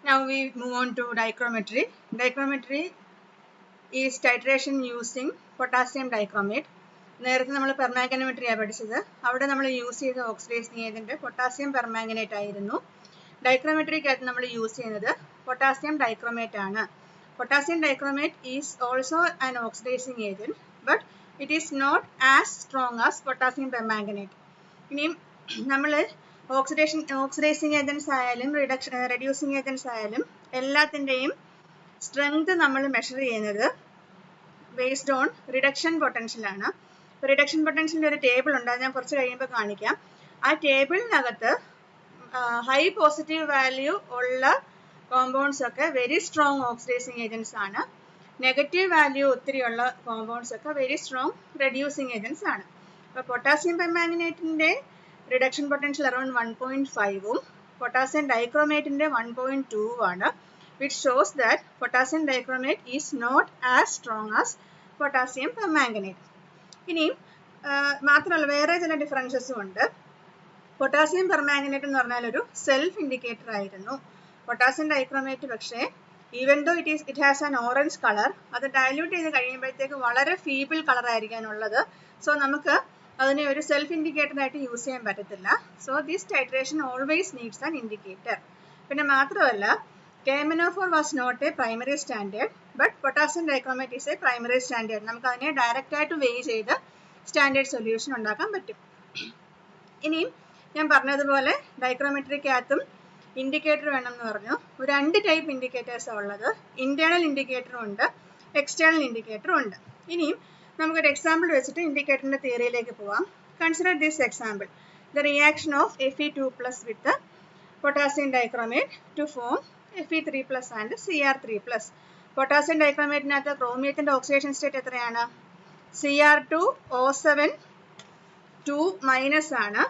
Now we move on to dichrometry. Dichrometry is titration using potassium dichromate. നേരത്തെ നമ്മൾ പെർമാംഗനോമെട്രിയാണ് പഠിച്ചത്. അവിടെ നമ്മൾ യൂസ് ചെയ്ത ഓക്സിഡൈസിങ് ഏജന്റ് പൊട്ടാസ്യം പെർമാംഗനേറ്റ് ആയിരുന്നു. ഡൈക്രോമെട്രിക്കകത്ത് നമ്മൾ യൂസ് ചെയ്യുന്നത് പൊട്ടാസ്യം ഡൈക്രോമേറ്റ് ആണ്. Potassium dichromate is also an oxidising agent, but it is not as strong as potassium permanganate. ഇനിയും നമ്മൾ ഓക്സിഡൈസിങ് ഏജൻസ് ആയാലും റെഡ്യൂസിങ് ഏജൻസ് ആയാലും എല്ലാത്തിൻ്റെയും സ്ട്രെങ്ത് നമ്മൾ മെഷർ ചെയ്യുന്നത് ബേസ്ഡ് ഓൺ റിഡക്ഷൻ പൊട്ടൻഷ്യൽ ആണ്. റിഡക്ഷൻ പൊട്ടൻഷ്യലിൻ്റെ ഒരു ടേബിൾ ഉണ്ട്, അത് ഞാൻ കുറച്ച് കഴിയുമ്പോൾ കാണിക്കാം. ആ ടേബിളിനകത്ത് ഹൈ പോസിറ്റീവ് വാല്യൂ ഉള്ള കോമ്പൗണ്ട്സ് ഒക്കെ വെരി സ്ട്രോങ് ഓക്സിഡൈസിങ് ഏജൻസ് ആണ്. നെഗറ്റീവ് വാല്യൂ ഒത്തിരിയുള്ള കോമ്പൗണ്ട്സ് ഒക്കെ വെരി സ്ട്രോങ് റെഡ്യൂസിങ് ഏജൻസ് ആണ്. അപ്പോൾ പൊട്ടാസ്യം പെർമാംഗനേറ്റിൻ്റെ റിഡക്ഷൻ പൊട്ടൻഷ്യൽ അറൌണ്ട് 1.5 പൊട്ടാസ്യം ഡൈക്രോമേറ്റിൻ്റെ 1.2 ആണ്. which shows that potassium dichromate is not as strong as potassium permanganate. ഇനിയും മാത്രമല്ല വേറെ ചില ഡിഫറൻസസും ഉണ്ട്. പൊട്ടാസ്യം പെർമാംഗനേറ്റ് എന്ന് പറഞ്ഞാൽ ഒരു സെൽഫ് ഇൻഡിക്കേറ്റർ ആയിരുന്നു. പൊട്ടാസ്യം ഡൈക്രോമേറ്റ് പക്ഷേ even though it has an orange colour, അത് ഡയല്യൂട്ട് ചെയ്ത് കഴിയുമ്പോഴത്തേക്ക് വളരെ ഫീബിൾ കളർ ആയിരിക്കാനുള്ളത്. സോ നമുക്ക് അതിനെ ഒരു സെൽഫ് ഇൻഡിക്കേറ്റർ ആയിട്ട് യൂസ് ചെയ്യാൻ പറ്റത്തില്ല. So this titration always needs an indicator. പിന്നെ മാത്രമല്ല KMnO4 was not a primary standard, but potassium dichromate is a primary standard. നമുക്ക് അതിനെ ഡയറക്റ്റ് ആയിട്ട് വെയ് ചെയ്ത് സ്റ്റാൻഡേർഡ് സൊല്യൂഷൻ ഉണ്ടാക്കാൻ പറ്റും. ഇനിയും ഞാൻ പറഞ്ഞതുപോലെ ഡൈക്രോമെട്രിക്കകത്തും ഇൻഡിക്കേറ്റർ വേണമെന്ന് പറഞ്ഞു. ഒരു 2 ടൈപ്പ് ഇൻഡിക്കേറ്റേഴ്സാണ് ഉള്ളത്. ഇന്റേണൽ ഇൻഡിക്കേറ്ററും ഉണ്ട്, എക്സ്റ്റേണൽ ഇൻഡിക്കേറ്ററും ഉണ്ട്. ഇനിയും നമുക്കൊരു എക്സാമ്പിൾ വെച്ചിട്ട് ഇൻഡിക്കേറ്ററിന്റെ തിയറിയിലേക്ക് പോവാം. Consider this example. The reaction of Fe2+ with potassium dichromate to form Fe3+ and Cr3+. Potassium ഡൈക്രോമേറ്റിനകത്ത് ക്രോമിയത്തിന്റെ ഓക്സിഡേഷൻ സ്റ്റേറ്റ് എത്രയാണ്? Cr2O7 2- ആണ്.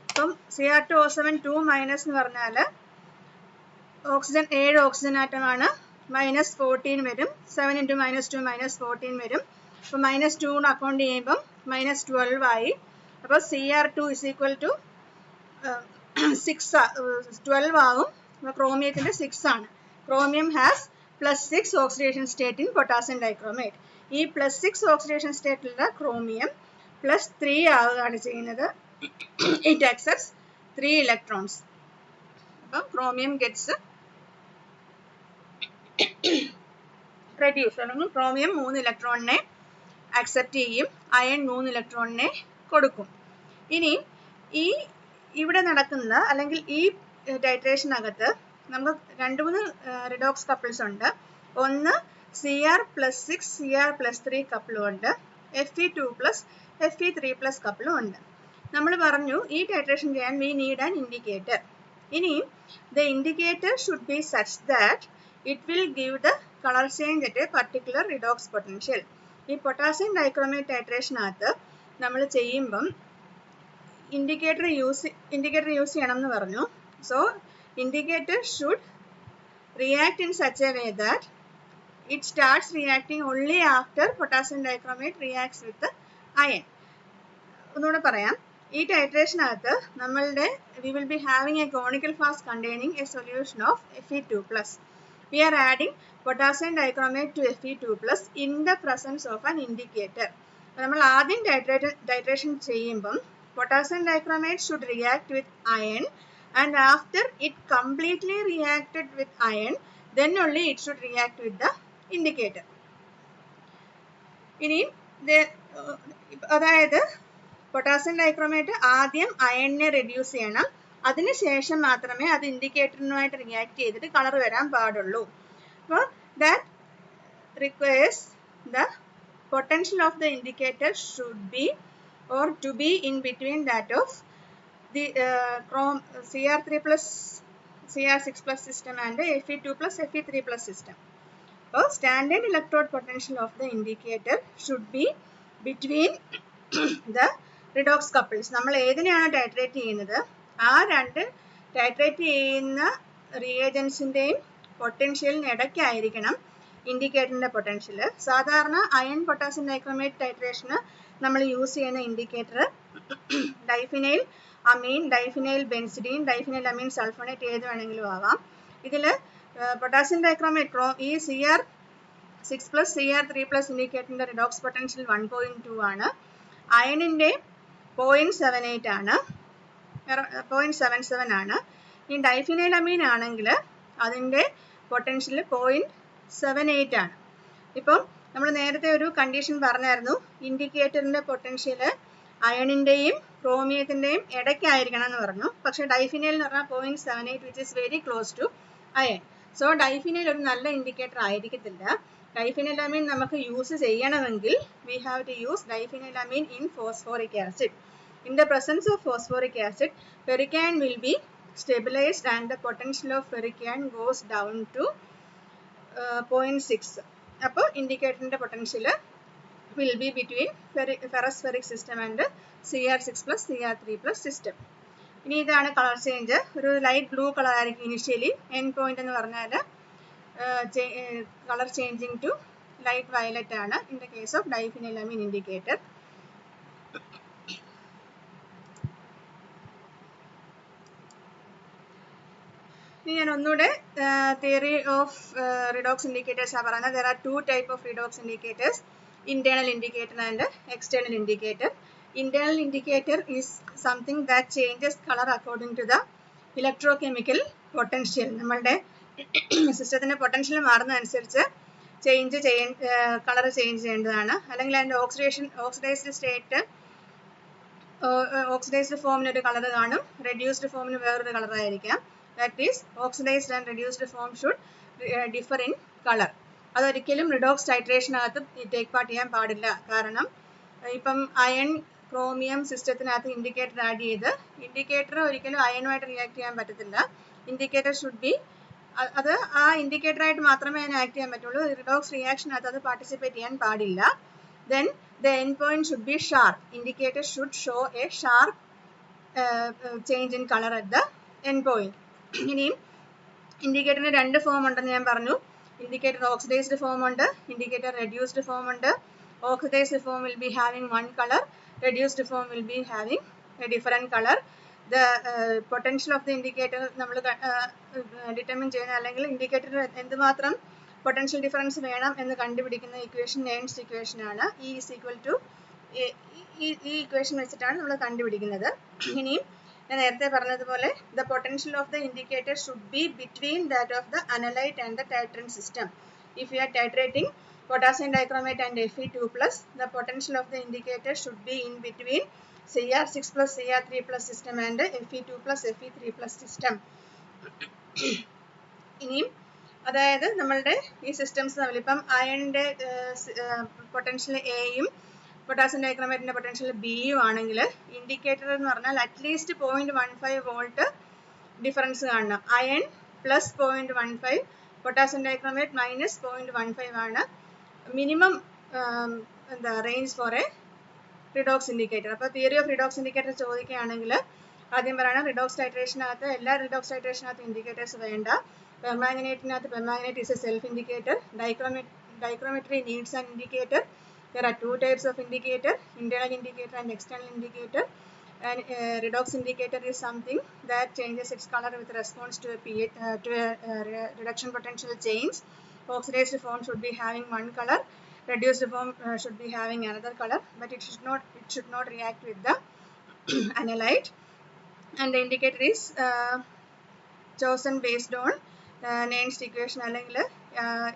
അപ്പം Cr2O7 2- എന്ന് പറഞ്ഞാൽ ഓക്സിജൻ 7 ഓക്സിജൻ ആറ്റമാണ്, -14 വരും. 7 × -2 -14 വരും. അപ്പം -2 അക്കൗണ്ട് ചെയ്യുമ്പം -12 ആയി. അപ്പോൾ Cr2 = 12 ആകും. ക്രോമിയത്തിന്റെ 6 ആണ്. Chromium has +6 oxidation state in potassium dichromate. ഈ +6 ഓക്സിഡേഷൻ സ്റ്റേറ്റിലുള്ള ക്രോമിയം +3 ആവുകയാണ് ചെയ്യുന്നത്. It accepts 3 electrons. അപ്പം ക്രോമിയം ഗെറ്റ്സ് റെഡ്യൂസ്, അല്ലെങ്കിൽ ക്രോമിയം 3 ഇലക്ട്രോണിനെ ആക്സെപ്റ്റ് ചെയ്യും, അയൺ 3 ഇലക്ട്രോണിനെ കൊടുക്കും. ഇനി ഇവിടെ നടക്കുന്ന അല്ലെങ്കിൽ ഈ ടൈട്രേഷനകത്ത് നമുക്ക് 2-3 റിഡോക്സ് കപ്പിൾസ് ഉണ്ട്. ഒന്ന് Cr+6 Cr+3 കപ്പിളും ഉണ്ട്, Fe2+ Fe3+ കപ്പിളും ഉണ്ട്. നമ്മൾ പറഞ്ഞു ഈ ടൈട്രേഷൻ ചെയ്യാൻ വി നീഡ് ആൻ ഇൻഡിക്കേറ്റർ. ഇനിയും the indicator should be such that it will give the colour change at A particular redox potential. ഈ പൊട്ടാസ്യം ഡൈക്രോമേറ്റ് ടൈട്രേഷനകത്ത് നമ്മൾ ചെയ്യുമ്പം ഇൻഡിക്കേറ്റർ യൂസ് ചെയ്യണം എന്ന് പറഞ്ഞു. So indicator should react in such a way that it starts reacting only after potassium dichromate reacts with the iron. ഒന്നുകൂടെ പറയാം. ഈ ടൈട്രേഷനകത്ത് നമ്മളുടെ we will be having a conical flask containing a solution of Fe2+. We are adding potassium dichromate to Fe2+ in the presence of an indicator. നമ്മൾ ആദ്യം titration ചെയ്യുമ്പം potassium dichromate should react with iron, and after it completely reacted with iron, then only it should react with the indicator. ഇനി അതായത് potassium dichromate ആദ്യം അയണിനെ reduce ചെയ്യണം, അതിനുശേഷം മാത്രമേ അത് ഇൻഡിക്കേറ്ററിനുമായിട്ട് റിയാക്ട് ചെയ്തിട്ട് കളർ വരാൻ പാടുള്ളൂ. അപ്പോൾ that requires the potential of the indicator should B or to be in between that of the Cr3+, Cr6+ system and Fe2+ Fe3+ system. So standard electrode potential of the indicator should be between the redox couples. നമ്മൾ ഏതിനെയാണ് titrate ചെയ്യുന്നത് ആ 2 titrate ചെയ്യുന്ന റിയേജൻസിൻ്റെയും പൊട്ടൻഷ്യലിന് ഇടയ്ക്കായിരിക്കണം ഇൻഡിക്കേറ്ററിൻ്റെ potential. സാധാരണ iron potassium dichromate ടൈട്രേഷന് നമ്മൾ use ചെയ്യുന്ന indicator diphenyl അമീൻ, diphenyl ബെൻസിഡീൻ, diphenyl അമീൻ sulphonate ഏത് വേണമെങ്കിലും ആവാം. ഇതിൽ പൊട്ടാസ്യം ഡൈക്രോമേറ്റ് ഈ Cr6 plus Cr3 plus ഇൻഡിക്കേറ്ററിന്റെ റിഡോക്സ് പൊട്ടൻഷ്യൽ 1.2 ആണ്. അയണിന്റെ 0.78 ആണ്, 0.77 ആണ്. ഈ ഡൈഫിനൈലമീൻ ആണെങ്കിൽ അതിന്റെ പൊട്ടൻഷ്യൽ 0.78 ആണ്. ഇപ്പം നമ്മൾ നേരത്തെ ഒരു കണ്ടീഷൻ പറഞ്ഞായിരുന്നു, ഇൻഡിക്കേറ്ററിന്റെ പൊട്ടൻഷ്യൽ അയണിന്റെയും ക്രോമിയത്തിന്റെയും ഇടയ്ക്കായിരിക്കണം എന്ന് പറഞ്ഞു. പക്ഷെ ഡൈഫിനൈൽ എന്ന് പറഞ്ഞാൽ 0.78 which is very close to iron. So diphenyl ഒരു നല്ല ഇൻഡിക്കേറ്റർ ആയിരിക്കത്തില്ല. ഡൈഫിനൈലമീൻ നമുക്ക് യൂസ് ചെയ്യണമെങ്കിൽ we have to use diphenylamine in phosphoric acid. In the presence of phosphoric acid, ferric will be stabilized and the potential of ferric goes down to 0.6. അപ്പോൾ ഇൻഡിക്കേറ്ററിന്റെ potential will be between ferrous ferric system and Cr6 plus Cr3 plus system. ഇനി ഇതാണ് colour change. ഒരു light blue colour ആയിരിക്കും initially. End point എന്ന് പറഞ്ഞാൽ colour changing to light violet ആണ് in the case of diphenylamine indicator. ഇനി ഞാൻ ഒന്നുകൂടെ തിയറി ഓഫ് റിഡോക്സ് ഇൻഡിക്കേറ്റേഴ്സ് ആണ് പറയുന്നത്. There are 2 types of redox indicators, internal indicator and external indicator. Internal indicator is something that changes color according to the electrochemical potential. നമ്മളുടെ സിസ്റ്റത്തിന്റെ potential മാറുന്നതനുസരിച്ച് colour change ചെയ്യേണ്ടതാണ്. അല്ലെങ്കിൽ അതിന്റെ ഓക്സിഡൈസ്ഡ് ഫോമിന് ഒരു colour കാണും, reduced ഫോമിന് വേറൊരു കളർ ആയിരിക്കാം. That is oxidised and reduced form should differ in colour. അതൊരിക്കലും റിഡോക്സ് ടൈട്രേഷനകത്ത് ടേക്ക് പാർട്ട് ചെയ്യാൻ പാടില്ല. കാരണം ഇപ്പം അയൺ ക്രോമിയം സിസ്റ്റത്തിനകത്ത് ഇൻഡിക്കേറ്റർ ആഡ് ചെയ്ത് ഇൻഡിക്കേറ്റർ ഒരിക്കലും അയണുമായിട്ട് റിയാക്ട് ചെയ്യാൻ പറ്റത്തില്ല. ഇൻഡിക്കേറ്റർ ഷുഡ് ബി, അത് ആ ഇൻഡിക്കേറ്റർ ആയിട്ട് മാത്രമേ അതിന് ആക്ട് ചെയ്യാൻ പറ്റുള്ളൂ. റിഡോക്സ് റിയാക്ഷനകത്ത് അത് പാർട്ടിസിപ്പേറ്റ് ചെയ്യാൻ പാടില്ല. Then the end point should be sharp. Indicator should show A sharp change in colour at the end point. ഇനിയും ഇൻഡിക്കേറ്ററിന് 2 ഫോം ഉണ്ടെന്ന് ഞാൻ പറഞ്ഞു. ഇൻഡിക്കേറ്റർ ഓക്സിഡൈസ്ഡ് ഫോം ഉണ്ട്, ഇൻഡിക്കേറ്റർ റെഡ്യൂസ്ഡ് ഫോം ഉണ്ട്. Oxidized form will be having one color, reduced form will be having a different color. The potential of the indicator നമ്മൾ determine ചെയ്യുന്ന അല്ലെങ്കിൽ indicator എന്തുമാത്രം പൊട്ടൻഷ്യൽ ഡിഫറൻസ് വേണം എന്ന് കണ്ടുപിടിക്കുന്ന ഇക്വേഷൻ നെയിൻസ് ഇക്വേഷൻ ആണ്. ഈ ഇക്വേഷൻ വെച്ചിട്ടാണ് നമ്മൾ കണ്ടുപിടിക്കുന്നത്. ഇനിയും ഞാൻ നേരത്തെ പറഞ്ഞതുപോലെ the potential of the indicator should be between that of the analyte and the titrant system. If we are titrating potassium dichromate and Fe2 plus, the potential of the indicator should be in between Cr6 plus Cr3 plus system and Fe2 plus Fe3 plus system. ഇനിയും അതായത് നമ്മളുടെ ഈ systems തമ്മിൽ ഇപ്പം അയണിന്റെ potential എയും potassium ഡൈക്രോമേറ്റിന്റെ potential ബിയും ആണെങ്കിൽ ഇൻഡിക്കേറ്റർ എന്ന് പറഞ്ഞാൽ അറ്റ്ലീസ്റ്റ് 0.15 വോൾട്ട് ഡിഫറൻസ് കാണണം. Iron plus 0.15, potassium dichromate minus 0.15 ആണ് minimum range for a redox indicator. അപ്പോൾ തിയറി ഓഫ് റിഡോക്സ് ഇൻഡിക്കേറ്റർ ചോദിക്കുകയാണെങ്കിൽ ആദ്യം പറയണം റിഡോക്സ് ടൈട്രേഷനകത്ത് എല്ലാ റിഡോക്സ് ടൈട്രേഷനകത്ത് ഇൻഡിക്കേറ്റേഴ്സ് വേണ്ട. പെർമാംഗനേറ്റിനകത്ത് permanganate is a self indicator. Dichrometry needs an indicator. There are 2 types of indicator, internal indicator and external indicator. And redox indicator is something that changes its color with response to a reduction potential change. Oxidized form should be having one color, reduced form should be having another color, but it should not react with the analyte. And the indicator is chosen based on നെയിൻസ് equation. അല്ലെങ്കിൽ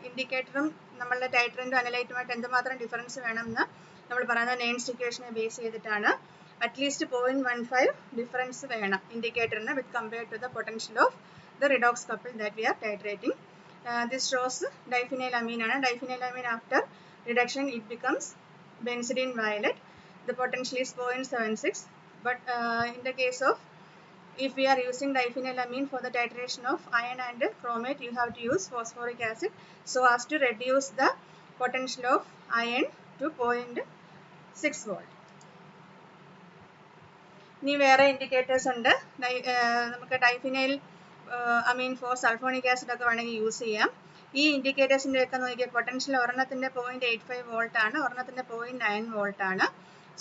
ഇൻഡിക്കേറ്ററും നമ്മളുടെ ടൈട്രൻറ്റും അനലൈറ്റുമായിട്ട് എന്തുമാത്രം difference വേണമെന്ന് നമ്മൾ പറയുന്നത് നെയിൻസ് ഇക്വേഷനെ ബേസ് ചെയ്തിട്ടാണ്. അറ്റ്ലീസ്റ്റ് 0.15 ഡിഫറൻസ് വേണം ഇൻഡിക്കേറ്ററിന് with compared to the potential of the redox couple that we are titrating. This shows diphenylamine ആണ്. Diphenylamine after reduction it becomes benzidine violet. The potential is 0.76. But in the case of if we are using diphenylamine for the titration of iron and chromate, you have to use phosphoric acid so as to reduce the potential of iron to 0.6 volt. ഇനി വേറെ indicators ഉണ്ട്. നമുക്ക് diphenyl അമീൻ four sulphonic acid ഒക്കെ വേണമെങ്കിൽ use ചെയ്യാം. ഈ ഇൻഡിക്കേറ്റേഴ്സിൻ്റെ ഒക്കെ നോക്കിയാൽ പൊട്ടൻഷ്യൽ ഒരെണ്ണത്തിൻ്റെ 0.85 വോൾട്ട് ആണ്, ഒരെണ്ണത്തിൻ്റെ 0.9 വോൾട്ട് ആണ്.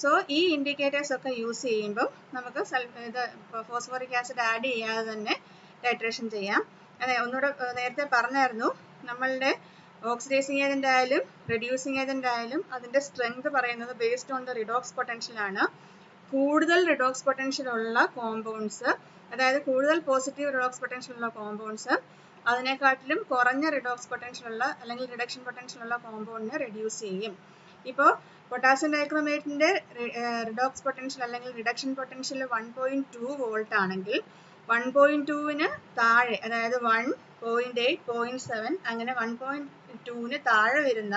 സോ ഈ ഇൻഡിക്കേറ്റേഴ്സ് ഒക്കെ യൂസ് ചെയ്യുമ്പം നമുക്ക് ഫോസ്ഫോറിക് ആസിഡ് ആഡ് ചെയ്യാതെ തന്നെ ടൈട്രേഷൻ ചെയ്യാം. അതെ, ഒന്നുകൂടെ നേരത്തെ പറഞ്ഞായിരുന്നു, നമ്മളുടെ ഓക്സിഡൈസിങ് ഏജന്റ് ആയാലും റെഡ്യൂസിങ് ഏജന്റ് ആയാലും അതിന്റെ സ്ട്രെങ്ത് പറയുന്നത് based on the redox potential ആണ്. കൂടുതൽ റിഡോക്സ് പൊട്ടൻഷ്യൽ ഉള്ള കോമ്പൗണ്ട്സ്, അതായത് കൂടുതൽ പോസിറ്റീവ് റിഡോക്സ് പൊട്ടൻഷ്യൽ ഉള്ള കോമ്പൗണ്ട്സ് അതിനെക്കാട്ടിലും കുറഞ്ഞ റിഡോക്സ് പൊട്ടൻഷ്യൽ ഉള്ള അല്ലെങ്കിൽ റിഡക്ഷൻ പൊട്ടൻഷ്യൽ ഉള്ള കോമ്പൗണ്ടിനെ റെഡ്യൂസ് ചെയ്യും. ഇപ്പോൾ പൊട്ടാസ്യം ഡൈക്രോമേറ്റിന്റെ റിഡോക്സ് പൊട്ടൻഷ്യൽ അല്ലെങ്കിൽ റിഡക്ഷൻ പൊട്ടൻഷ്യൽ 1.2 വോൾട്ട് ആണെങ്കിൽ 1.2ന് താഴെ, അതായത് 1.8, 0.7 അങ്ങനെ 1.2ന് താഴെ വരുന്ന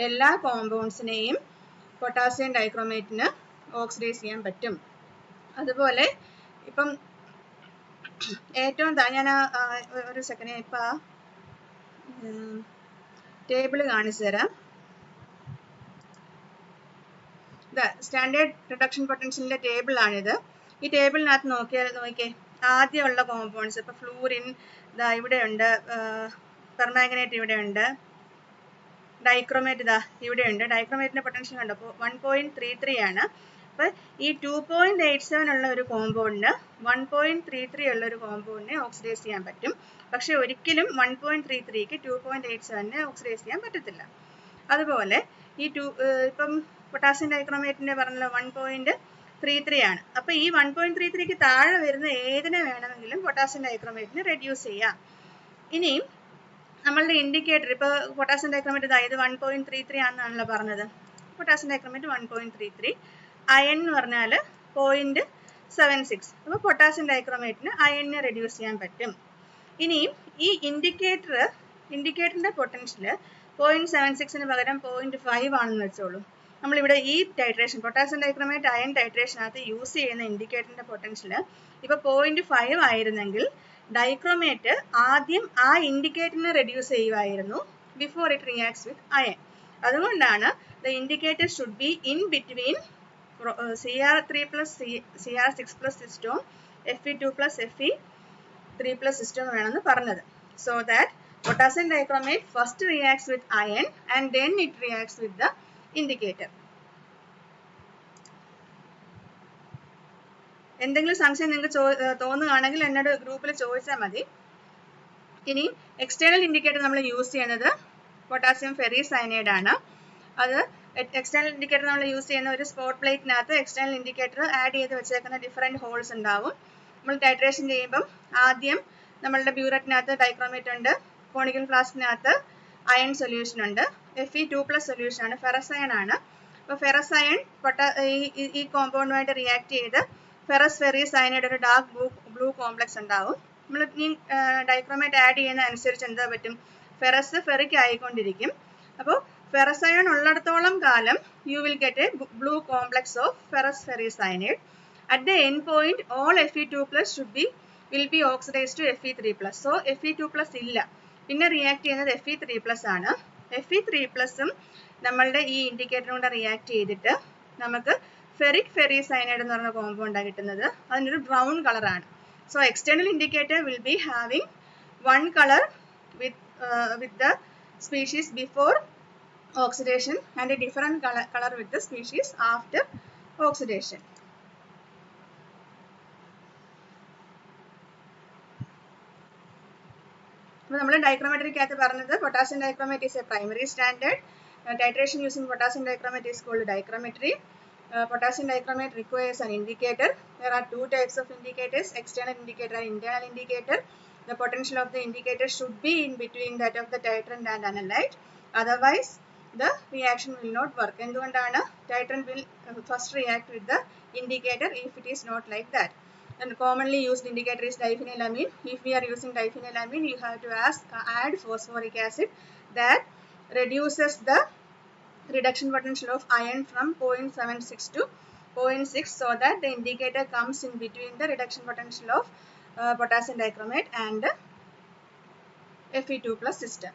എല്ലാ കോമ്പൗണ്ട്സിനെയും പൊട്ടാസ്യം ഡൈക്രോമേറ്റിന് ഓക്സിഡൈസ് ചെയ്യാൻ പറ്റും. അതുപോലെ ഇപ്പം ഏറ്റവും ഞാൻ ഒരു സെക്കൻഡ് ഇപ്പം ടേബിൾ കാണിച്ചു തരാം. സ്റ്റാൻഡേർഡ് റിഡക്ഷൻ പൊട്ടൻഷ്യലിന്റെ ടേബിൾ ആണിത്. ഈ ടേബിളിനകത്ത് നോക്കിയേ, ആദ്യമുള്ള കോമ്പൗണ്ട്സ് ഇപ്പൊ ഫ്ലൂറിൻ ഇവിടെയുണ്ട്, പെർമാംഗനേറ്റ് ഇവിടെയുണ്ട്, ഡൈക്രോമേറ്റ് ഇവിടെയുണ്ട്. ഡൈക്രോമേറ്റിന്റെ പൊട്ടൻഷ്യൽ ഉണ്ട്, അപ്പോൾ 1.33 ആണ്. അപ്പൊ ഈ 2.87 ഉള്ള ഒരു കോമ്പൗണ്ടിന് 1.33 ഉള്ള ഒരു കോമ്പൗണ്ടിനെ ഓക്സിഡൈസ് ചെയ്യാൻ പറ്റും. പക്ഷെ ഒരിക്കലും 1.33ക്ക് 2.87നെ ഓക്സിഡൈസ് ചെയ്യാൻ പറ്റത്തില്ല. അതുപോലെ ഈ ഇപ്പം പൊട്ടാസ്യം ഡൈക്രോമേറ്റിന്റെ പറഞ്ഞല്ലോ 1.33 ആണ്. അപ്പൊ ഈ 1.33ക്ക് താഴെ വരുന്ന ഏതിനെ വേണമെങ്കിലും പൊട്ടാസ്യം ഡൈക്രോമേറ്റിന് റെഡ്യൂസ് ചെയ്യാം. ഇനിയും നമ്മളുടെ ഇൻഡിക്കേറ്റർ ഇപ്പൊ പൊട്ടാസ്യം ഡൈക്രോമേറ്റ് ഇത് 1.33 ആണെന്നാണല്ലോ പറഞ്ഞത്. പൊട്ടാസ്യം ഡൈക്രോമേറ്റ് 1.33, അയൺ എന്ന് പറഞ്ഞാൽ 0.76. അപ്പൊ പൊട്ടാസ്യം ഡൈക്രോമേറ്റിന് അയണിനെ റെഡ്യൂസ് ചെയ്യാൻ പറ്റും. ഇനിയും ഈ ഇൻഡിക്കേറ്ററിന്റെ പൊട്ടൻഷ്യൽ 0.76ന് പകരം 0.5 ആണെന്ന് വെച്ചോളൂ. നമ്മളിവിടെ ഈ ടൈട്രേഷൻ പൊട്ടാസ്യം ഡൈക്രോമേറ്റ് അയൺ ടൈട്രേഷനകത്ത് യൂസ് ചെയ്യുന്ന ഇൻഡിക്കേറ്ററിന്റെ പൊട്ടൻഷ്യൽ ഇപ്പൊ 0.5 ആയിരുന്നെങ്കിൽ ഡൈക്രോമേറ്റ് ആദ്യം ആ ഇൻഡിക്കേറ്ററിനെ റെഡ്യൂസ് ചെയ്യുമായിരുന്നു before it reacts with iron. അതുകൊണ്ടാണ് the indicator should be in between Cr3 plus Cr6 plus cystone, Fe2 plus Fe3 plus cystone വേണമെന്ന് പറഞ്ഞത്. So that potassium dichromate first reacts with iron and then it reacts with the indicator. എന്തെങ്കിലും സംശയം നിങ്ങൾക്ക് തോന്നുകയാണെങ്കിൽ എന്നോട് ഗ്രൂപ്പിൽ ചോദിച്ചാൽ മതി. ഇനി എക്സ്റ്റേണൽ ഇൻഡിക്കേറ്റർ നമ്മൾ യൂസ് ചെയ്യുന്നത് പൊട്ടാസ്യം ഫെറിസയനൈഡ് ആണ്. അത് എക്സ്റ്റേണൽ ഇൻഡിക്കേറ്റർ നമ്മൾ യൂസ് ചെയ്യുന്ന ഒരു സ്പോട്ട് പ്ലേറ്റിനകത്ത് എക്സ്റ്റേണൽ ഇൻഡിക്കേറ്റർ ആഡ് ചെയ്ത് വെച്ചേക്കുന്ന ഡിഫറെൻറ്റ് ഹോൾസ് ഉണ്ടാവും. നമ്മൾ ടൈട്രേഷൻ ചെയ്യുമ്പം ആദ്യം നമ്മളുടെ ബ്യൂററ്റിനകത്ത് ഡൈക്രോമേറ്റ് ഉണ്ട്, കോണിക്കൽ ഫ്ലാസ്കിനകത്ത് അയൺ സൊല്യൂഷൻ ഉണ്ട്, Fe2+ സൊല്യൂഷൻ ആണ്, ഫെറസ് അയൺ ആണ്. അപ്പോൾ ഫെറസ് അയൺ ഈ കോമ്പൗണ്ടുമായിട്ട് റിയാക്ട് ചെയ്ത് ഫെറസ് ഫെറിസയനൈഡ് ഒരു ഡാർക്ക് ബ്ലൂ കോംപ്ലക്സ് ഉണ്ടാവും. നമ്മൾ ഈ ഡൈക്രോമേറ്റ് ആഡ് ചെയ്യുന്ന അനുസരിച്ച് എന്താ പറ്റും, ഫെറസ് ഫെറിക് ആയിക്കൊണ്ടിരിക്കും. അപ്പോൾ ഫെറസ് അയൺ ഉള്ളിടത്തോളം കാലം you will get a blue complex of ferrous ferricyanide. At the end point, all Fe2+ will be oxidized to Fe3+. So Fe2+ ഇല്ല, പിന്നെ റിയാക്ട് ചെയ്യുന്നത് Fe3+ ആണ്. Fe3+ഉം നമ്മളുടെ ഈ ഇൻഡിക്കേറ്റർ കൊണ്ട് റിയാക്ട് ചെയ്തിട്ട് നമുക്ക് ഫെറിക് ഫെറിസയനൈഡ് എന്ന് പറഞ്ഞ കോമ്പൗണ്ടാണ് കിട്ടുന്നത്. അതിനൊരു ബ്രൗൺ കളറാണ്. So external indicator will be having one color with the species before oxidation and a different color with the species after oxidation. അപ്പോൾ നമ്മൾ ഡൈക്രോമെട്രിക്കകത്ത് പറഞ്ഞത് potassium dichromate is a primary standard. Titration using potassium dichromate is called dichrometry. Potassium dichromate requires an indicator. There are two types of indicators, external indicator and internal indicator. The potential of the indicator should be in between that of the titrant and analyte. Otherwise, the reaction will not work. എന്തുകൊണ്ടാണ്? Titrant will first react with the indicator if it is not like that. And commonly used indicator is diphenylamine. If we are using diphenylamine, you have to add phosphoric acid that reduces the reduction potential of iron from 0.76 to 0.6 so that the indicator comes in between the reduction potential of potassium dichromate and Fe2+ system.